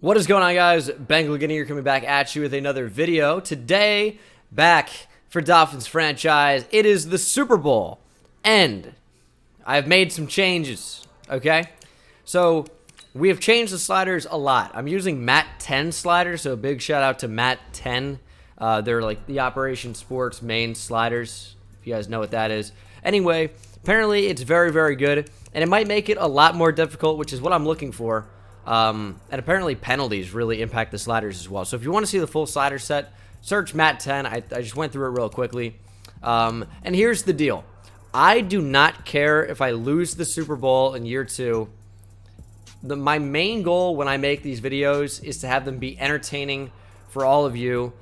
What is going on, guys? Bengal King here, coming back at you with another video. Today, back for Dolphins franchise, it is the Super Bowl, and I've made some changes, okay? So, we have changed the sliders a lot. I'm using Mat 10 sliders, so a big shout out to Mat 10. They're like the Operation Sports main sliders, if you guys know what that is. Anyway, apparently it's very, very good, and it might make it a lot more difficult, which is what I'm looking for. And apparently penalties really impact the sliders as well. So if you want to see the full slider set, search Mat 10. I just went through it real quickly. And here's the deal. I do not care if I lose the Super Bowl in year 2. My main goal when I make these videos is to have them be entertaining for all of you.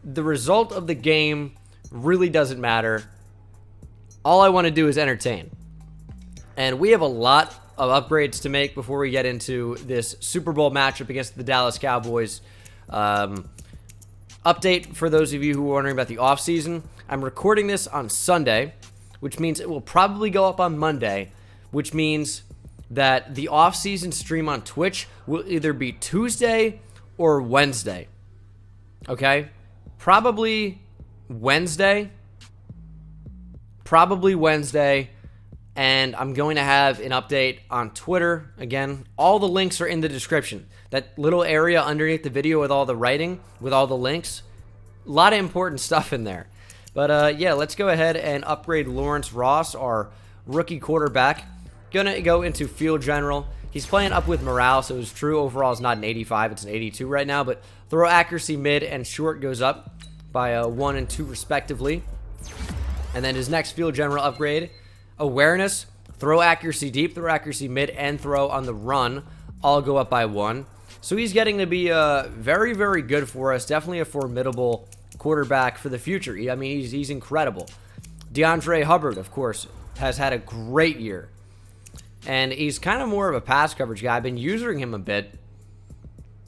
The result of the game really doesn't matter. All I want to do is entertain. And we have a lot of upgrades to make before we get into this Super Bowl matchup against the Dallas Cowboys. Update for those of you who are wondering about the offseason. I'm recording this on Sunday, which means it will probably go up on Monday, which means that the offseason stream on Twitch will either be Tuesday or Wednesday. Okay? Probably Wednesday. And I'm going to have an update on Twitter. Again, all the links are in the description. That little area underneath the video with all the writing, with all the links. A lot of important stuff in there. But yeah, let's go ahead and upgrade Lawrence Ross, our rookie quarterback. Gonna go into field general. He's playing up with morale, so his true overall is not an 85, it's an 82 right now. But throw accuracy mid and short goes up by 1 and 2 respectively. And then his next field general upgrade, awareness, throw accuracy deep, throw accuracy mid, and throw on the run all go up by 1. So he's getting to be very, very good for us. Definitely a formidable quarterback for the future. I mean, he's incredible. DeAndre Hubbard, of course, has had a great year. And he's kind of more of a pass coverage guy. I've been using him a bit,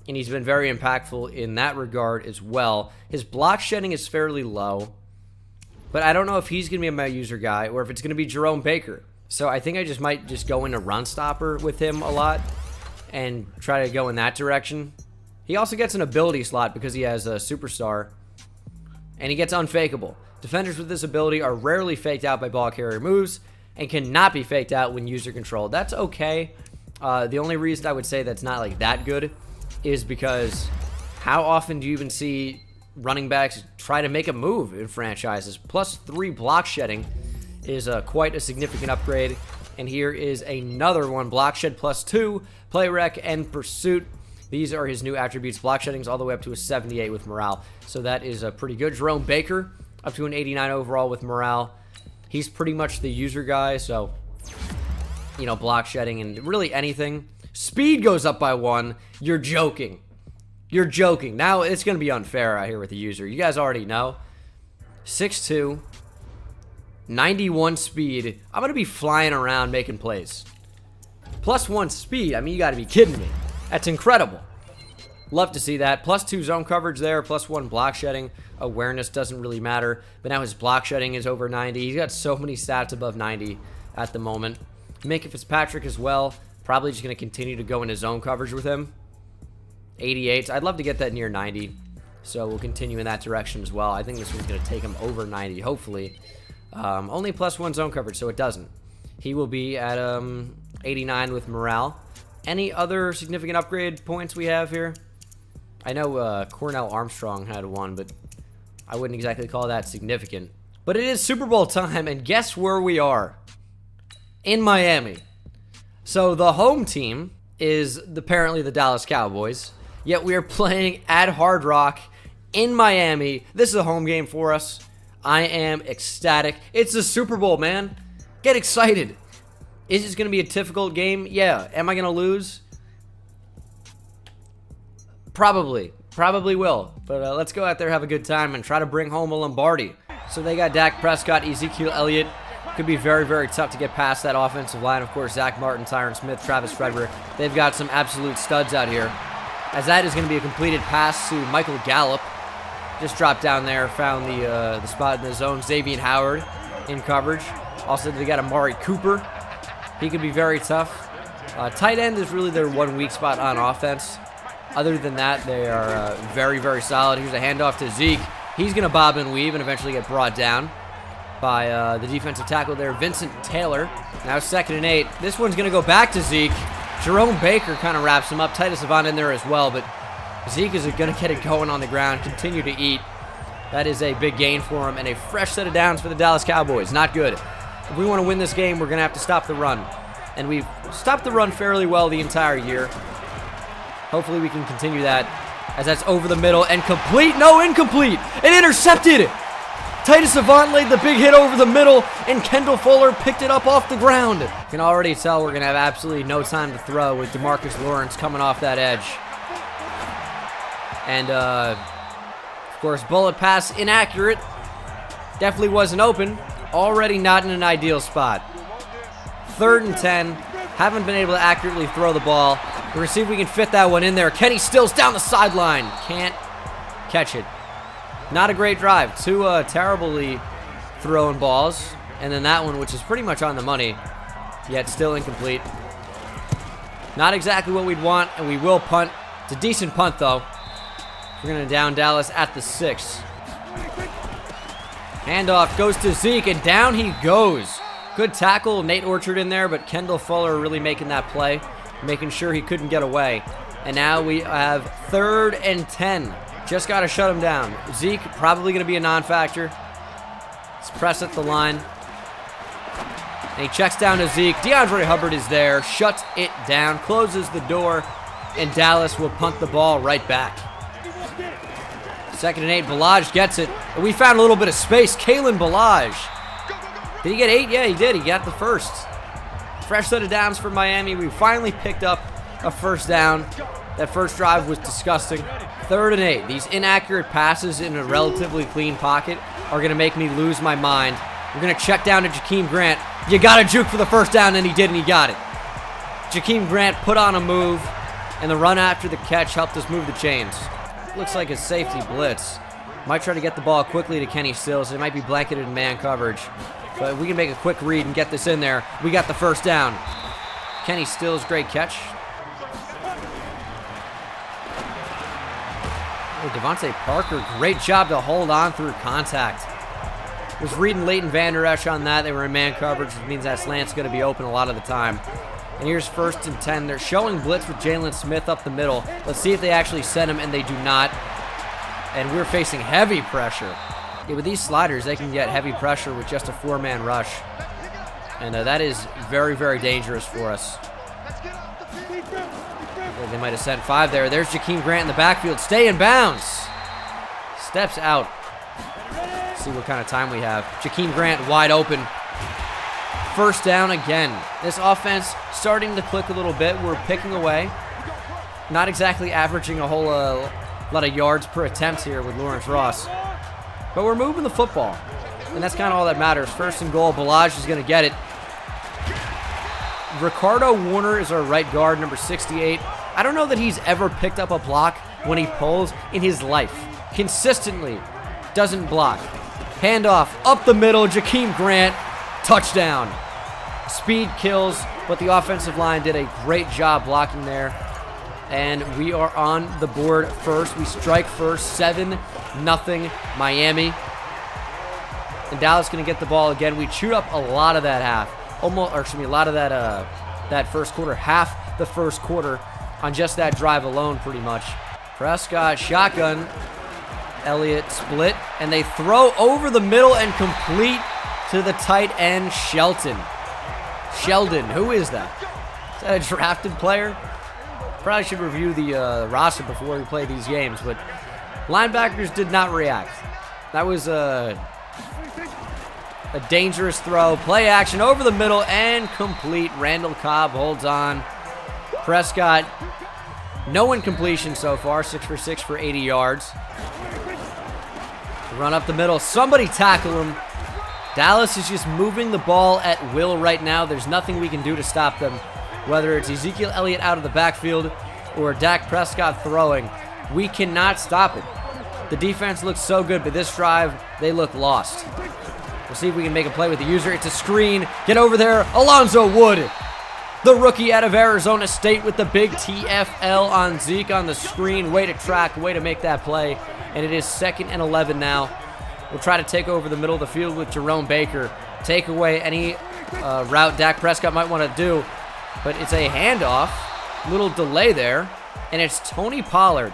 and he's been very impactful in that regard as well. His block shedding is fairly low. But I don't know if he's going to be my user guy or if it's going to be Jerome Baker. So I think I might go into run stopper with him a lot and try to go in that direction. He also gets an ability slot because he has a superstar. And he gets unfakeable. Defenders with this ability are rarely faked out by ball carrier moves and cannot be faked out when user controlled. That's okay. The only reason I would say that's not like that good is because how often do you even see running backs try to make a move in franchises? +3 block shedding is quite a significant upgrade. And here is another one, block shed +2, play rec, and pursuit. These are his new attributes. Block shedding's all the way up to a 78 with morale, so that is pretty good. Jerome Baker up to an 89 overall with morale. He's pretty much the user guy, so you know, block shedding and really anything. Speed goes up by 1. You're joking. You're joking. Now it's going to be unfair out here with the user. You guys already know. 6'2", 91 speed. I'm going to be flying around making plays. +1 speed. I mean, you got to be kidding me. That's incredible. Love to see that. +2 zone coverage there. +1 block shedding. Awareness doesn't really matter. But now his block shedding is over 90. He's got so many stats above 90 at the moment. Minka Fitzpatrick as well. Probably just going to continue to go into zone coverage with him. 88. I'd love to get that near 90, so we'll continue in that direction as well. I think this one's going to take him over 90, hopefully. Only +1 zone coverage, so it doesn't. He will be at 89 with morale. Any other significant upgrade points we have here? I know Cornell Armstrong had one, but I wouldn't exactly call that significant. But it is Super Bowl time, and guess where we are? In Miami. So the home team is apparently the Dallas Cowboys. Yet we are playing at Hard Rock in Miami. This is a home game for us. I am ecstatic. It's the Super Bowl, man. Get excited. Is this going to be a difficult game? Yeah. Am I going to lose? Probably. Probably will. But let's go out there, have a good time, and try to bring home a Lombardi. So they got Dak Prescott, Ezekiel Elliott. Could be very, very tough to get past that offensive line. Of course, Zach Martin, Tyron Smith, Travis Frederick. They've got some absolute studs out here. As that is going to be a completed pass to Michael Gallup. Just dropped down there, found the spot in the zone. Xavier Howard in coverage. Also, they got Amari Cooper. He could be very tough. Tight end is really their one weak spot on offense. Other than that, they are very, very solid. Here's a handoff to Zeke. He's going to bob and weave and eventually get brought down by the defensive tackle there, Vincent Taylor. Now 2nd and 8. This one's going to go back to Zeke. Jerome Baker kind of wraps him up. Titus Avant in there as well, but Zeke is going to get it going on the ground, continue to eat. That is a big gain for him, and a fresh set of downs for the Dallas Cowboys. Not good. If we want to win this game, we're going to have to stop the run. And we've stopped the run fairly well the entire year. Hopefully we can continue that, as that's over the middle and complete. No, incomplete. And intercepted. Titus Avant laid the big hit over the middle, and Kendall Fuller picked it up off the ground. You can already tell we're going to have absolutely no time to throw with DeMarcus Lawrence coming off that edge. And, of course, bullet pass inaccurate. Definitely wasn't open. Already not in an ideal spot. 3rd and 10. Haven't been able to accurately throw the ball. We're going to see if we can fit that one in there. Kenny Stills down the sideline. Can't catch it. Not a great drive. 2 terribly thrown balls. And then that one, which is pretty much on the money, yet still incomplete. Not exactly what we'd want, and we will punt. It's a decent punt, though. We're going to down Dallas at the 6. Handoff goes to Zeke, and down he goes. Good tackle, Nate Orchard in there, but Kendall Fuller really making that play, making sure he couldn't get away. And now we have 3rd and 10. Just got to shut him down. Zeke probably going to be a non-factor. Let's press at the line. And he checks down to Zeke. DeAndre Hubbard is there, shuts it down, closes the door, and Dallas will punt the ball right back. 2nd and 8, Ballage gets it. And we found a little bit of space. Kalen Ballage. Did he get 8? Yeah, he did. He got the first. Fresh set of downs for Miami. We finally picked up a first down. That first drive was disgusting. 3rd and 8. These inaccurate passes in a relatively clean pocket are going to make me lose my mind. We're going to check down to Jakeem Grant. You got to juke for the first down, and he did, and he got it. Jakeem Grant put on a move, and the run after the catch helped us move the chains. Looks like a safety blitz. Might try to get the ball quickly to Kenny Stills. It might be blanketed in man coverage. But if we can make a quick read and get this in there, we got the first down. Kenny Stills, great catch. Oh, Devontae Parker, great job to hold on through contact. Was reading Leighton Vander Esch on that. They were in man coverage, which means that slant's going to be open a lot of the time. And here's 1st and 10. They're showing blitz with Jalen Smith up the middle. Let's see if they actually send him, and they do not. And we're facing heavy pressure. Yeah, with these sliders, they can get heavy pressure with just a 4-man rush. And that is very, very dangerous for us. Well, they might have sent 5 there. There's Jakeem Grant in the backfield. Stay in bounds. Steps out. Let's see what kind of time we have. Jakeem Grant wide open. First down again. This offense starting to click a little bit. We're picking away. Not exactly averaging a whole lot of yards per attempt here with Lawrence Ross. But we're moving the football. And that's kind of all that matters. 1st and goal. Ballage is going to get it. Ricardo Warner is our right guard, number 68. I don't know that he's ever picked up a block when he pulls in his life. Consistently doesn't block. Handoff up the middle. Jakeem Grant. Touchdown. Speed kills, but the offensive line did a great job blocking there. And we are on the board first. We strike first. 7-0 Miami. And Dallas going to get the ball again. We chewed up a lot of that half. A lot of that first quarter. Half the first quarter on just that drive alone, pretty much. Prescott shotgun. Elliott split. And they throw over the middle and complete to the tight end, Sheldon, who is that? Is that a drafted player? Probably should review the roster before we play these games, but linebackers did not react. That was a dangerous throw. Play action over the middle and complete. Randall Cobb holds on. Prescott, no incompletion so far. 6 for 6 for 80 yards. Run up the middle. Somebody tackle him. Dallas is just moving the ball at will right now. There's nothing we can do to stop them. Whether it's Ezekiel Elliott out of the backfield or Dak Prescott throwing, we cannot stop it. The defense looks so good, but this drive, they look lost. We'll see if we can make a play with the user. It's a screen. Get over there. Alonzo Wood. The rookie out of Arizona State with the big TFL on Zeke on the screen. Way to track, way to make that play. And it is 2nd and 11 now. We'll try to take over the middle of the field with Jerome Baker. Take away any route Dak Prescott might want to do. But it's a handoff. Little delay there. And it's Tony Pollard.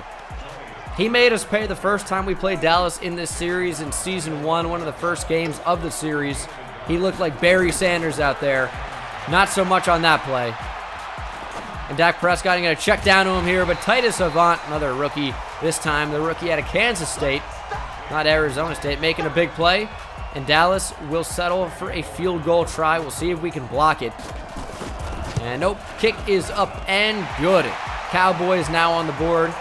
He made us pay the first time we played Dallas in this series in Season 1, one of the first games of the series. He looked like Barry Sanders out there. Not so much on that play. And Dak Prescott going to check down to him here, but Titus Avant, another rookie, this time the rookie out of Kansas State, not Arizona State, making a big play. And Dallas will settle for a field goal try. We'll see if we can block it. And nope, kick is up and good. Cowboys now on the board.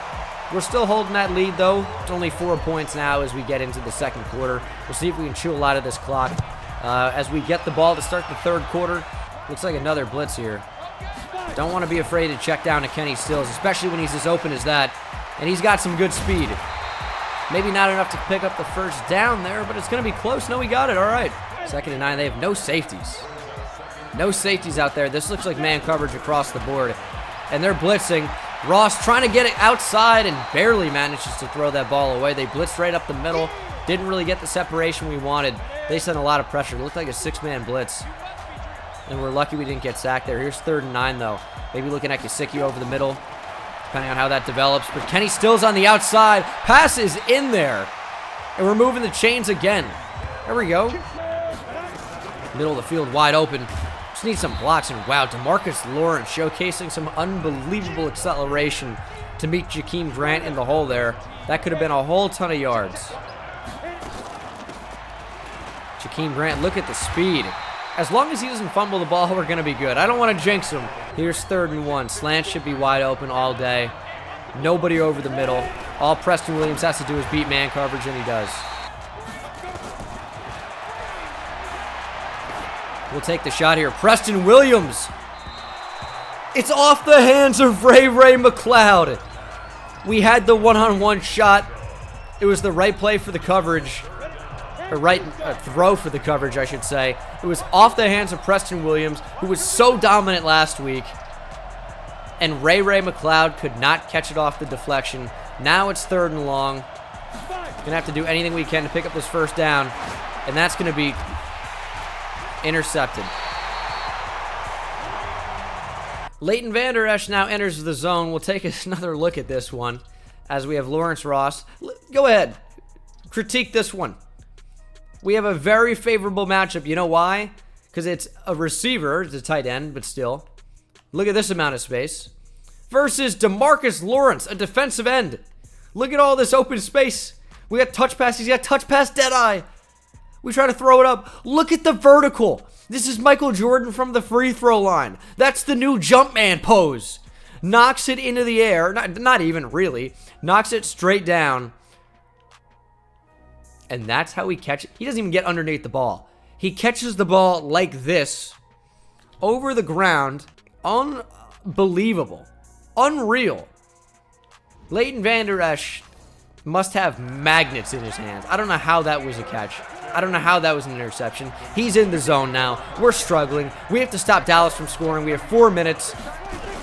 We're still holding that lead, though. It's only 4 points now as we get into the second quarter. We'll see if we can chew a lot of this clock. As we get the ball to start the third quarter, looks like another blitz here. Don't want to be afraid to check down to Kenny Stills, especially when he's as open as that. And he's got some good speed. Maybe not enough to pick up the first down there, but it's going to be close. No, we got it. All right. 2nd and 9. They have no safeties. No safeties out there. This looks like man coverage across the board. And they're blitzing. Ross trying to get it outside and barely manages to throw that ball away. They blitzed right up the middle. Didn't really get the separation we wanted. They sent a lot of pressure. It looked like a 6-man blitz. And we're lucky we didn't get sacked there. Here's 3rd and 9, though. Maybe looking at Gesicki over the middle, depending on how that develops. But Kenny Stills on the outside. Pass is in there. And we're moving the chains again. There we go. Middle of the field wide open. Just need some blocks. And wow, DeMarcus Lawrence showcasing some unbelievable acceleration to meet Jakeem Grant in the hole there. That could have been a whole ton of yards. Jakeem Grant, look at the speed. As long as he doesn't fumble the ball, we're going to be good. I don't want to jinx him. Here's 3rd and 1. Slant should be wide open all day. Nobody over the middle. All Preston Williams has to do is beat man coverage, and he does. We'll take the shot here. Preston Williams. It's off the hands of Ray McCloud. We had the one-on-one shot. It was the right play for the coverage. Or right throw for the coverage, I should say. It was off the hands of Preston Williams, who was so dominant last week. And Ray McCloud could not catch it off the deflection. Now it's 3rd and long. Gonna have to do anything we can to pick up this first down. And that's gonna be intercepted. Leighton Vander Esch now enters the zone. We'll take another look at this one as we have Lawrence Ross. Go ahead. Critique this one. We have a very favorable matchup. You know why? Because it's a receiver, it's a tight end, but still. Look at this amount of space. Versus DeMarcus Lawrence, a defensive end. Look at all this open space. We got touch pass. He's got touch pass dead eye. We try to throw it up. Look at the vertical. This is Michael Jordan from the free throw line. That's the new Jumpman pose. Knocks it into the air. Not even really. Knocks it straight down. And that's how he catches. He doesn't even get underneath the ball. He catches the ball like this over the ground. Unbelievable. Unreal. Leighton Vander Esch must have magnets in his hands. I don't know how that was a catch. I don't know how that was an interception. He's in the zone now. We're struggling. We have to stop Dallas from scoring. We have 4 minutes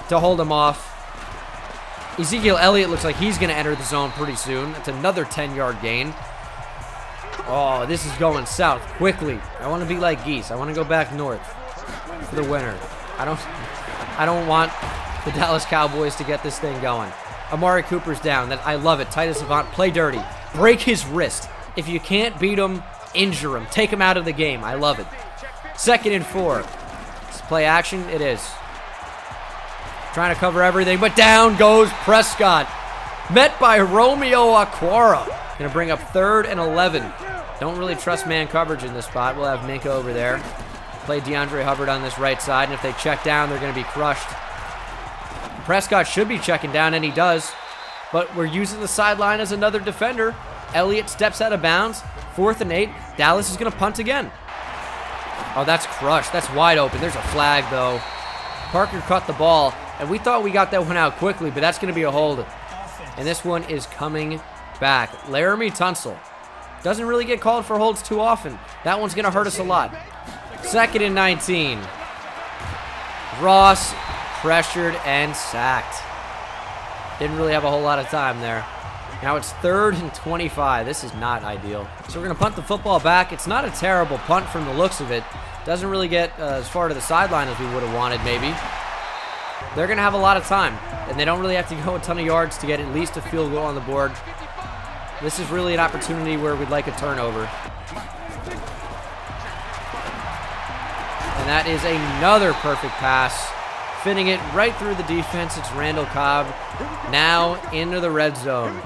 to hold him off. Ezekiel Elliott looks like he's going to enter the zone pretty soon. That's another 10-yard gain. Oh, this is going south quickly. I want to be like Geese. I want to go back north for the winner. I don't want the Dallas Cowboys to get this thing going. Amari Cooper's down. I love it. Titus Avant, play dirty. Break his wrist. If you can't beat him, injure him. Take him out of the game. I love it. 2nd and 4. It's play action. It is. Trying to cover everything, but down goes Prescott. Met by Romeo Aquara. Going to bring up 3rd and 11. Don't really trust man coverage in this spot. We'll have Minka over there. Play DeAndre Hubbard on this right side, and if they check down, they're going to be crushed. Prescott should be checking down, and he does. But we're using the sideline as another defender. Elliott steps out of bounds. 4th and 8. Dallas is going to punt again. Oh, that's crushed. That's wide open. There's a flag, though. Parker caught the ball, and we thought we got that one out quickly, but that's going to be a hold. And this one is coming back. Laramie Tunsil doesn't really get called for holds too often. That one's going to hurt us a lot. 2nd and 19. Ross pressured and sacked. Didn't really have a whole lot of time there. Now it's 3rd and 25. This is not ideal. So we're going to punt the football back. It's not a terrible punt from the looks of it. Doesn't really get as far to the sideline as we would have wanted, maybe. They're going to have a lot of time, and they don't really have to go a ton of yards to get at least a field goal on the board. This is really an opportunity where we'd like a turnover. And that is another perfect pass. Fitting it right through the defense. It's Randall Cobb now into the red zone.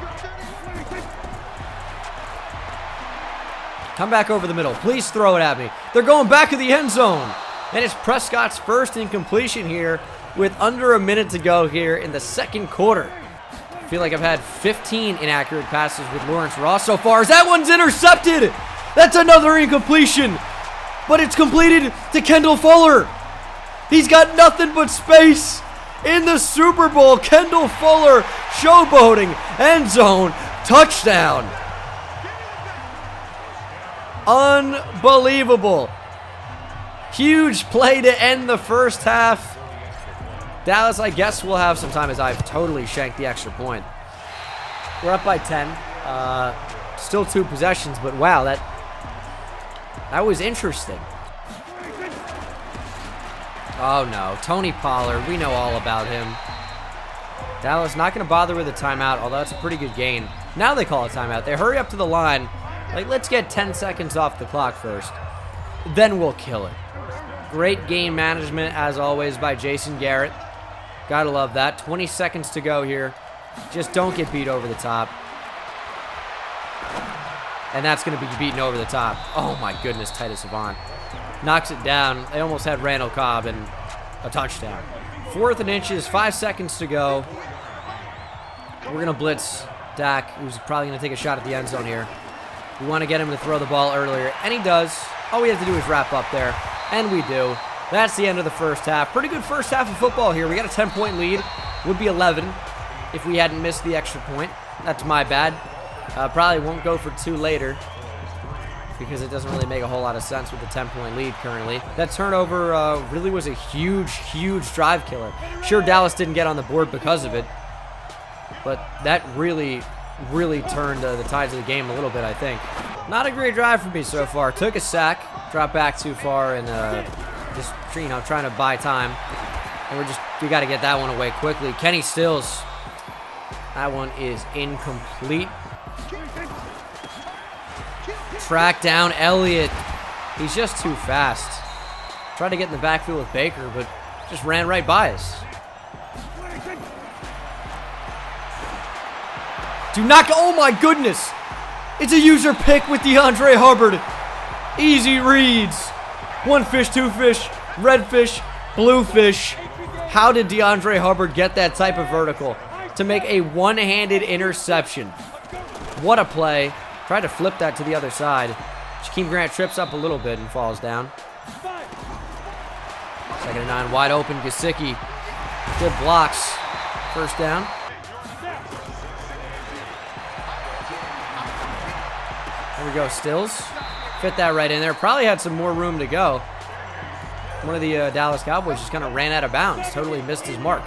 Come back over the middle. Please throw it at me. They're going back to the end zone. And it's Prescott's first incompletion here with under a minute to go here in the second quarter. I feel like I've had 15 inaccurate passes with Lawrence Ross so far. That one's intercepted. That's another incompletion. But it's completed to Kendall Fuller. He's got nothing but space in the Super Bowl. Kendall Fuller showboating, end zone, touchdown. Unbelievable. Huge play to end the first half. Dallas, I guess, will have some time as I've totally shanked the extra point. We're up by 10. Still 2 possessions, but wow, that was interesting. Oh no, Tony Pollard, we know all about him. Dallas not going to bother with a timeout, although that's a pretty good gain. Now they call a timeout. They hurry up to the line. Like, let's get 10 seconds off the clock first. Then we'll kill it. Great game management, as always, by Jason Garrett. Gotta love that. 20 seconds to go here. Just don't get beat over the top. And that's going to be beaten over the top. Oh my goodness, Titus Avant. Knocks it down. They almost had Randall Cobb and a touchdown. 4th and inches, 5 seconds to go. We're going to blitz Dak, who's probably going to take a shot at the end zone here. We want to get him to throw the ball earlier, and he does. All we have to do is wrap up there, and we do. That's the end of the first half. Pretty good first half of football here. We got a 10-point lead. Would be 11 if we hadn't missed the extra point. That's my bad. Probably won't go for 2 later because it doesn't really make a whole lot of sense with the 10-point lead currently. That turnover really was a huge, huge drive killer. Sure, Dallas didn't get on the board because of it, but that really turned the tides of the game a little bit, I think. Not a great drive for me so far. Took a sack, dropped back too far, and just trying to buy time. And we got to get that one away quickly. Kenny Stills, that one is incomplete. Track down Elliott. He's just too fast. Tried to get in the backfield with Baker, but just ran right by us. Do not go. Oh my goodness. It's a user pick with DeAndre Hubbard. Easy reads. 1 fish, 2 fish, red fish, blue fish. How did DeAndre Hubbard get that type of vertical to make a one-handed interception? What a play. Tried to flip that to the other side. Jakeem Grant trips up a little bit and falls down. 2nd and 9, wide open. Gesicki. Good blocks. First down. There we go, Stills. Fit that right in there. Probably had some more room to go. One of the Dallas Cowboys just kind of ran out of bounds. Totally missed his mark.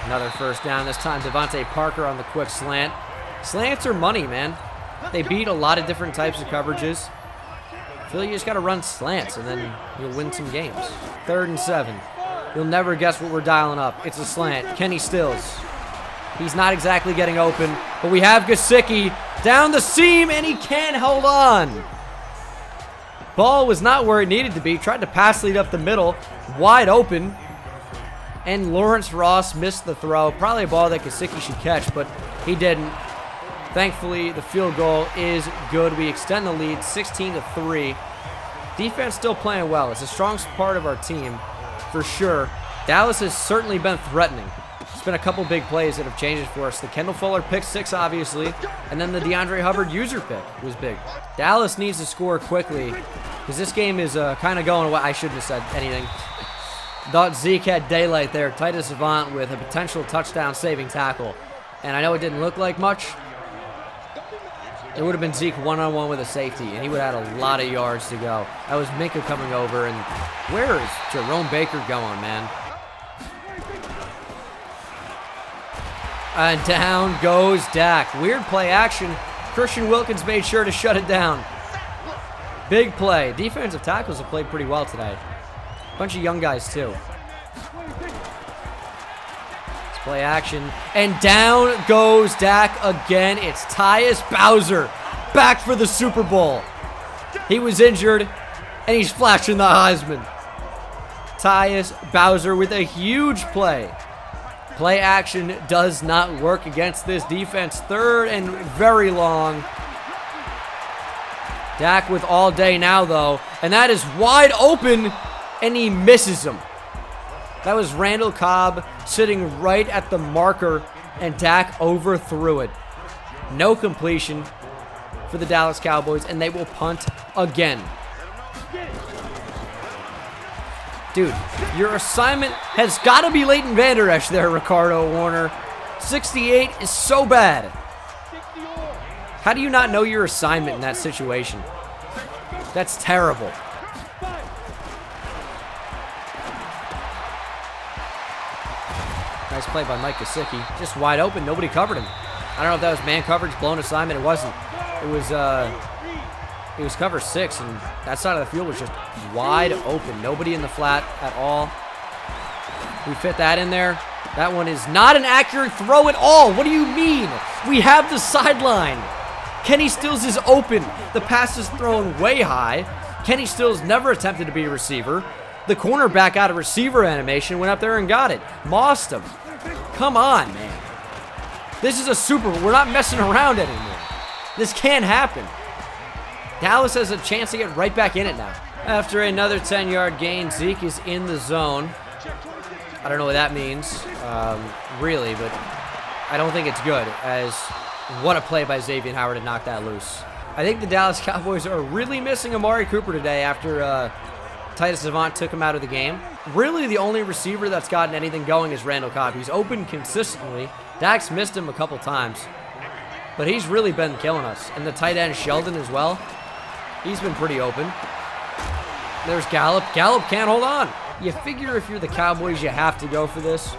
Another first down. This time Devontae Parker on the quick slant. Slants are money, man. They beat a lot of different types of coverages. I feel like you just got to run slants, and then you'll win some games. 3rd and 7. You'll never guess what we're dialing up. It's a slant. Kenny Stills. He's not exactly getting open, but we have Gesicki down the seam, and he can't hold on. Ball was not where it needed to be. Tried to pass lead up the middle. Wide open. And Lawrence Ross missed the throw. Probably a ball that Gesicki should catch, but he didn't. Thankfully, the field goal is good. We extend the lead 16-3. Defense still playing well. It's the strongest part of our team, for sure. Dallas has certainly been threatening. It's been a couple big plays that have changed it for us. The Kendall Fuller pick 6, obviously, and then the DeAndre Hubbard user pick was big. Dallas needs to score quickly because this game is kind of going away. I shouldn't have said anything. Thought Zeke had daylight there. Titus Avant with a potential touchdown saving tackle. And I know it didn't look like much, It would have been Zeke one-on-one with a safety, and he would have had a lot of yards to go. That was Minka coming over, and where is Jerome Baker going, man? And down goes Dak. Weird play action. Christian Wilkins made sure to shut it down. Big play. Defensive tackles have played pretty well today. Bunch of young guys, too. Let's play action. And down goes Dak again. It's Tyus Bowser back for the Super Bowl. He was injured, and he's flashing the Heisman. Tyus Bowser with a huge play. Play action does not work against this defense. Third and very long. Dak with all day now, though. And that is wide open, and he misses him. That was Randall Cobb sitting right at the marker, and Dak overthrew it. No completion for the Dallas Cowboys, and they will punt again. Dude, your assignment has got to be Leighton Vander Esch there, Ricardo Warner. 68 is so bad. How do you not know your assignment in that situation? That's terrible. Nice play by Mike Gesicki. Just wide open. Nobody covered him. I don't know if that was man coverage, blown assignment. It wasn't. It was cover 6, and that side of the field was just wide open. Nobody in the flat at all. We fit that in there. That one is not an accurate throw at all. What do you mean? We have the sideline. Kenny Stills is open. The pass is thrown way high. Kenny Stills never attempted to be a receiver. The cornerback out of receiver animation went up there and got it. Mossed him. Come on, man. This is a Super Bowl. We're not messing around anymore. This can't happen. Dallas has a chance to get right back in it now. After another 10-yard gain, Zeke is in the zone. I don't know what that means, really, but I don't think it's good, as what a play by Xavier Howard to knock that loose. I think the Dallas Cowboys are really missing Amari Cooper today after Titus Savant took him out of the game. Really, the only receiver that's gotten anything going is Randall Cobb. He's open consistently. Dak's missed him a couple times, but he's really been killing us. And the tight end, Sheldon, as well. He's been pretty open. There's Gallup. Gallup can't hold on. You figure if you're the Cowboys, you have to go for this.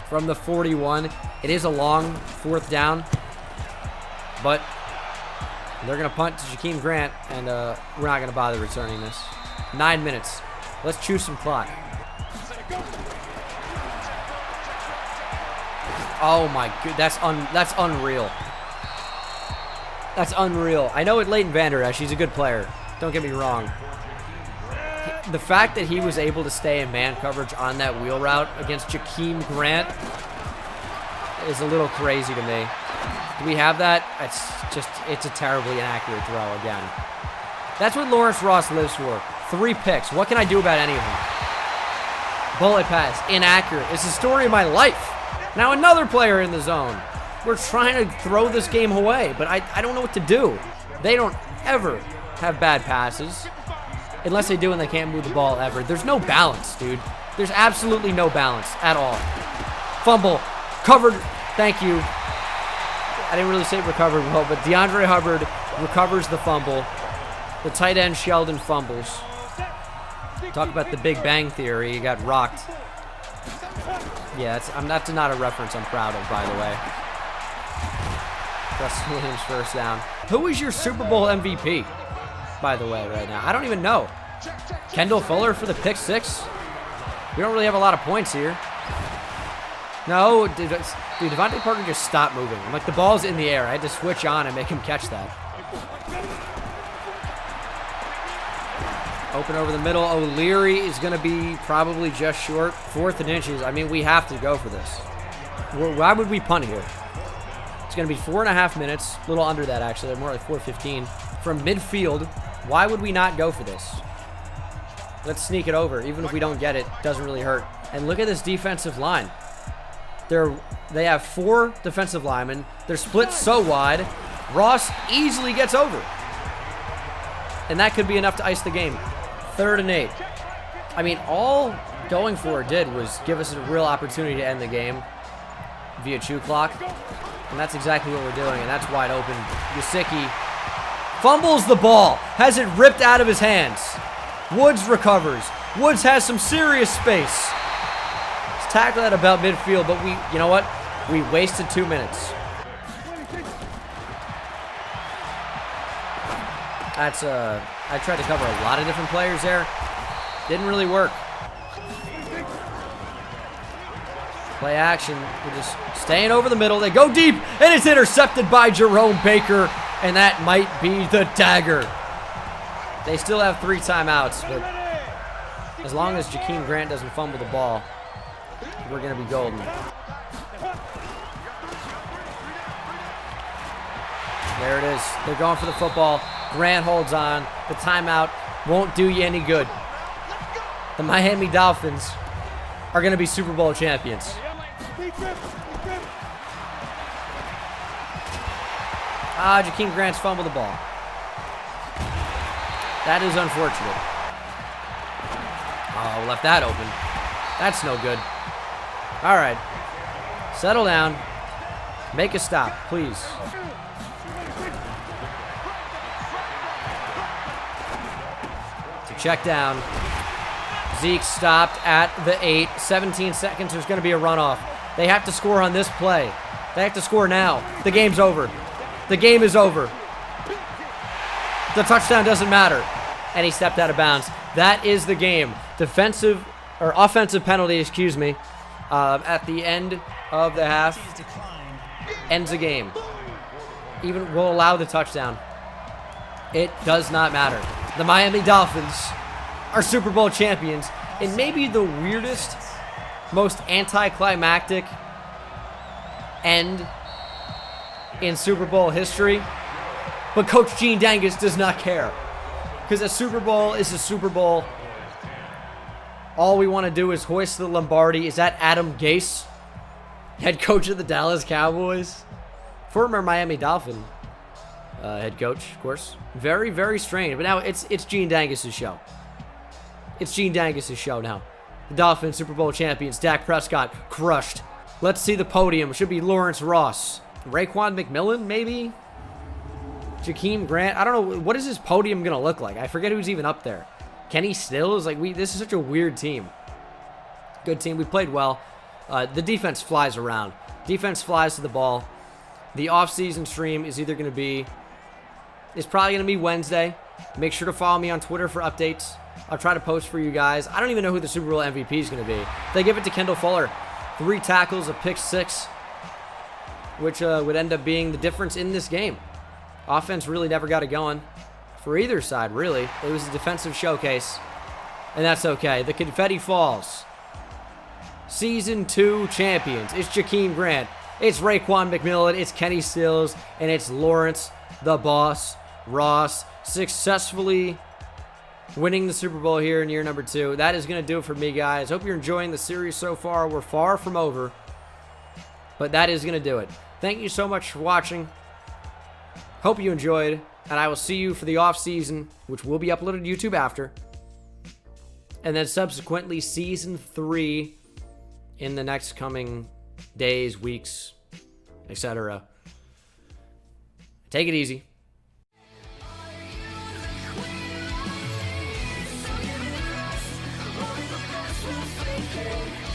From the 41. It is a long 4th down. But they're going to punt to Jakeem Grant, and we're not going to bother returning this. 9 minutes. Let's chew some clock. Oh my god, that's unreal. That's unreal. I know it Leighton Vander Esch, he's a good player. Don't get me wrong. The fact that he was able to stay in man coverage on that wheel route against Jakeem Grant is a little crazy to me. Do we have that? It's a terribly inaccurate throw again. That's what Lawrence Ross lives for. 3 picks. What can I do about any of them? Bullet pass. Inaccurate. It's the story of my life. Now another player in the zone. We're trying to throw this game away, but I don't know what to do. They don't ever have bad passes. Unless they do and they can't move the ball ever. There's no balance, dude. There's absolutely no balance at all. Fumble. Covered. Thank you. I didn't really say recovered well, but DeAndre Hubbard recovers the fumble. The tight end Sheldon fumbles. Talk about the Big Bang Theory. He got rocked. Yeah, that's not a reference I'm proud of, by the way. Preston Williams first down. Who is your Super Bowl MVP, by the way, right now? I don't even know. Kendall Fuller for the pick 6? We don't really have a lot of points here. No, dude, Devontae Parker just stopped moving. I'm like, the ball's in the air. I had to switch on and make him catch that. Open over the middle. O'Leary is going to be probably just short. 4th and inches. I mean, we have to go for this. Why would we punt here? It's going to be 4.5 minutes. A little under that, actually. More like 4:15. From midfield, why would we not go for this? Let's sneak it over. Even if we don't get it, doesn't really hurt. And look at this defensive line. They have 4 defensive linemen. They're split so wide. Ross easily gets over. And that could be enough to ice the game. 3rd and 8. I mean, all going for it did was give us a real opportunity to end the game via chew clock. And that's exactly what we're doing, and that's wide open. Yasicki fumbles the ball, has it ripped out of his hands. Woods recovers. Woods has some serious space. He's tackled at about midfield, but you know what? We wasted 2 minutes. I tried to cover a lot of different players there. Didn't really work. Play action. We're just staying over the middle. They go deep, and it's intercepted by Jerome Baker, and that might be the dagger. They still have 3 timeouts, but as long as Jakeem Grant doesn't fumble the ball, we're going to be golden. There it is. They're going for the football. Grant holds on. The timeout won't do you any good. The Miami Dolphins are going to be Super Bowl champions. Jakeem Grant's fumbled the ball. That is unfortunate. Oh, left that open. That's no good. All right. Settle down. Make a stop, please. To check down. Zeke stopped at the 8. 17 seconds. There's going to be a runoff. They have to score on this play. They have to score now. The game's over. The game is over. The touchdown doesn't matter. And he stepped out of bounds. That is the game. Offensive penalty, excuse me, at the end of the half ends the game. Even will allow the touchdown. It does not matter. The Miami Dolphins are Super Bowl champions in maybe the weirdest, most anticlimactic end in Super Bowl history. But Coach Gene Dangus does not care. Because a Super Bowl is a Super Bowl. All we want to do is hoist the Lombardi. Is that Adam Gase, head coach of the Dallas Cowboys? Former Miami Dolphin head coach, of course. Very, very strange. But now it's Gene Dangus' show. It's Gene Dangus' show now. The Dolphins, Super Bowl champions. Dak Prescott, crushed. Let's see the podium. It should be Lawrence Ross. Raekwon McMillan, maybe? Jakeem Grant. I don't know. What is his podium going to look like? I forget who's even up there. Kenny Stills. This is such a weird team. Good team. We played well. The defense flies around. Defense flies to the ball. The off-season stream is either going to be... It's probably going to be Wednesday. Make sure to follow me on Twitter for updates. I'll try to post for you guys. I don't even know who the Super Bowl MVP is going to be. They give it to Kendall Fuller. 3 tackles, a pick 6, which would end up being the difference in this game. Offense really never got it going for either side, really. It was a defensive showcase, and that's okay. The confetti falls. Season 2 champions. It's Jakeem Grant. It's Raekwon McMillan. It's Kenny Stills. And it's Lawrence, the boss, Ross, successfully winning the Super Bowl here in year number 2. That is going to do it for me, guys. Hope you're enjoying the series so far. We're far from over, but that is going to do it. Thank you so much for watching. Hope you enjoyed, and I will see you for the off-season, which will be uploaded to YouTube after, and then subsequently Season 3 in the next coming days, weeks, etc. Take it easy. So you ask, all the best will fake it.